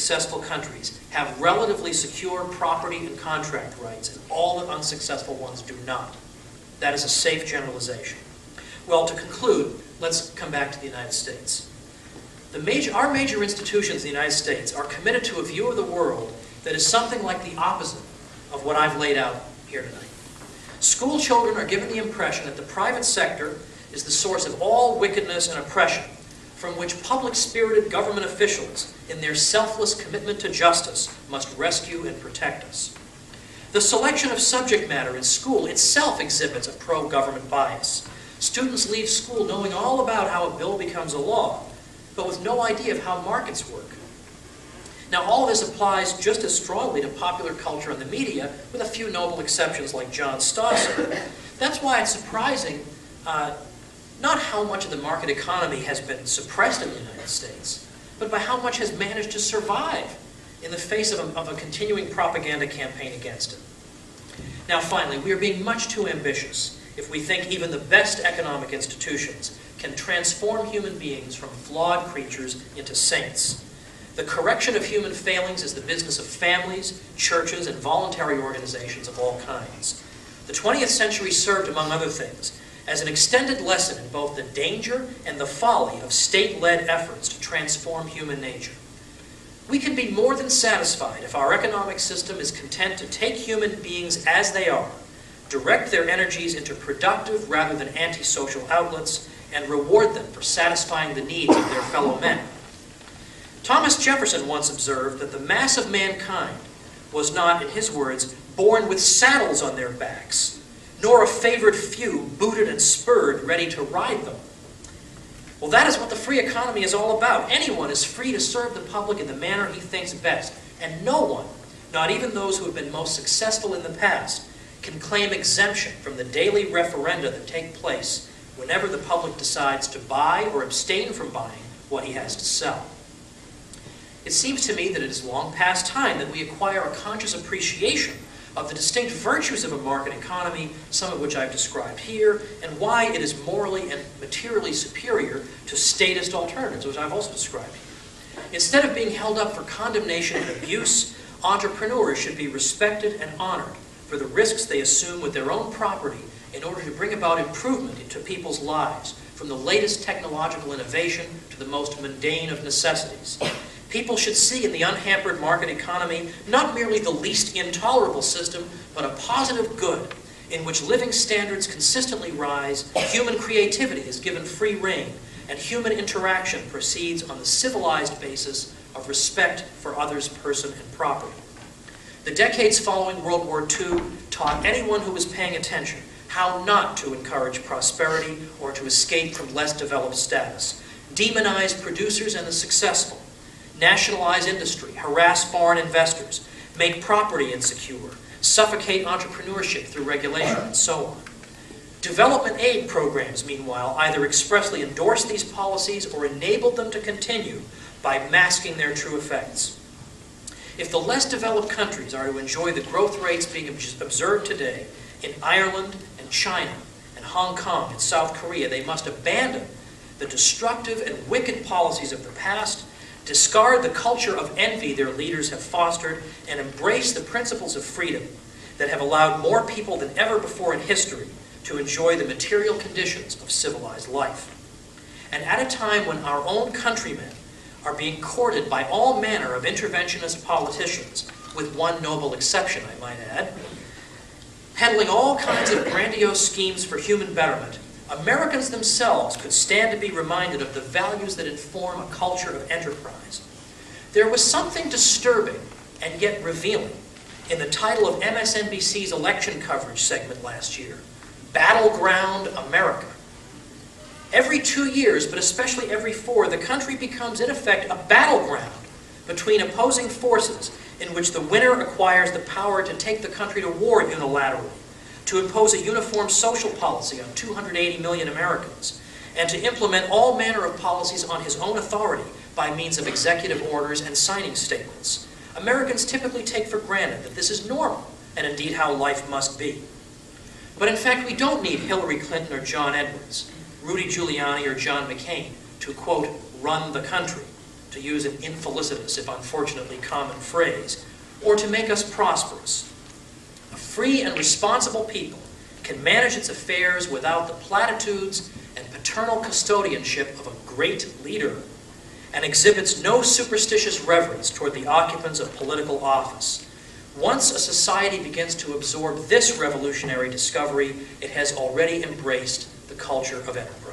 successful countries have relatively secure property and contract rights, and all the unsuccessful ones do not. That is a safe generalization. Well, to conclude, let's come back to the United States. Our major institutions in the United States are committed to a view of the world that is something like the opposite of what I've laid out here tonight. School children are given the impression that the private sector is the source of all wickedness and oppression, from which public-spirited government officials, in their selfless commitment to justice, must rescue and protect us. The selection of subject matter in school itself exhibits a pro-government bias. Students leave school knowing all about how a bill becomes a law, but with no idea of how markets work. Now, all of this applies just as strongly to popular culture and the media, with a few notable exceptions like John Stosser. That's why it's surprising not how much of the market economy has been suppressed in the United States, but by how much has managed to survive in the face of a continuing propaganda campaign against it. Now, finally, we are being much too ambitious if we think even the best economic institutions can transform human beings from flawed creatures into saints. The correction of human failings is the business of families, churches, and voluntary organizations of all kinds. The 20th century served, among other things, as an extended lesson in both the danger and the folly of state-led efforts to transform human nature. We can be more than satisfied if our economic system is content to take human beings as they are, direct their energies into productive rather than antisocial outlets, and reward them for satisfying the needs of their fellow men. Thomas Jefferson once observed that the mass of mankind was not, in his words, born with saddles on their backs, nor a favored few booted and spurred ready to ride them. Well, that is what the free economy is all about. Anyone is free to serve the public in the manner he thinks best, and no one, not even those who have been most successful in the past, can claim exemption from the daily referenda that take place whenever the public decides to buy or abstain from buying what he has to sell. It seems to me that it is long past time that we acquire a conscious appreciation of the distinct virtues of a market economy, some of which I've described here, and why it is morally and materially superior to statist alternatives, which I've also described here. Instead of being held up for condemnation and abuse, entrepreneurs should be respected and honored for the risks they assume with their own property in order to bring about improvement into people's lives, from the latest technological innovation to the most mundane of necessities. People should see in the unhampered market economy not merely the least intolerable system, but a positive good in which living standards consistently rise, human creativity is given free rein, and human interaction proceeds on the civilized basis of respect for others' person and property. The decades following World War II taught anyone who was paying attention how not to encourage prosperity or to escape from less developed status, demonize producers and the successful, nationalize industry, harass foreign investors, make property insecure, suffocate entrepreneurship through regulation, and so on. Development aid programs, meanwhile, either expressly endorsed these policies or enabled them to continue by masking their true effects. If the less developed countries are to enjoy the growth rates being observed today in Ireland and China and Hong Kong and South Korea, they must abandon the destructive and wicked policies of the past, discard the culture of envy their leaders have fostered, and embrace the principles of freedom that have allowed more people than ever before in history to enjoy the material conditions of civilized life. And at a time when our own countrymen are being courted by all manner of interventionist politicians, with one noble exception, I might add, handling all kinds of grandiose schemes for human betterment, Americans themselves could stand to be reminded of the values that inform a culture of enterprise. There was something disturbing and yet revealing in the title of MSNBC's election coverage segment last year, Battleground America. Every 2 years, but especially every 4, the country becomes in effect a battleground between opposing forces in which the winner acquires the power to take the country to war unilaterally, to impose a uniform social policy on 280 million Americans, and to implement all manner of policies on his own authority by means of executive orders and signing statements. Americans typically take for granted that this is normal, and indeed how life must be. But in fact, we don't need Hillary Clinton or John Edwards, Rudy Giuliani or John McCain to, quote, run the country. to use an infelicitous, if unfortunately common phrase, or to make us prosperous. A free and responsible people can manage its affairs without the platitudes and paternal custodianship of a great leader, and exhibits no superstitious reverence toward the occupants of political office. Once a society begins to absorb this revolutionary discovery, it has already embraced the culture of enterprise.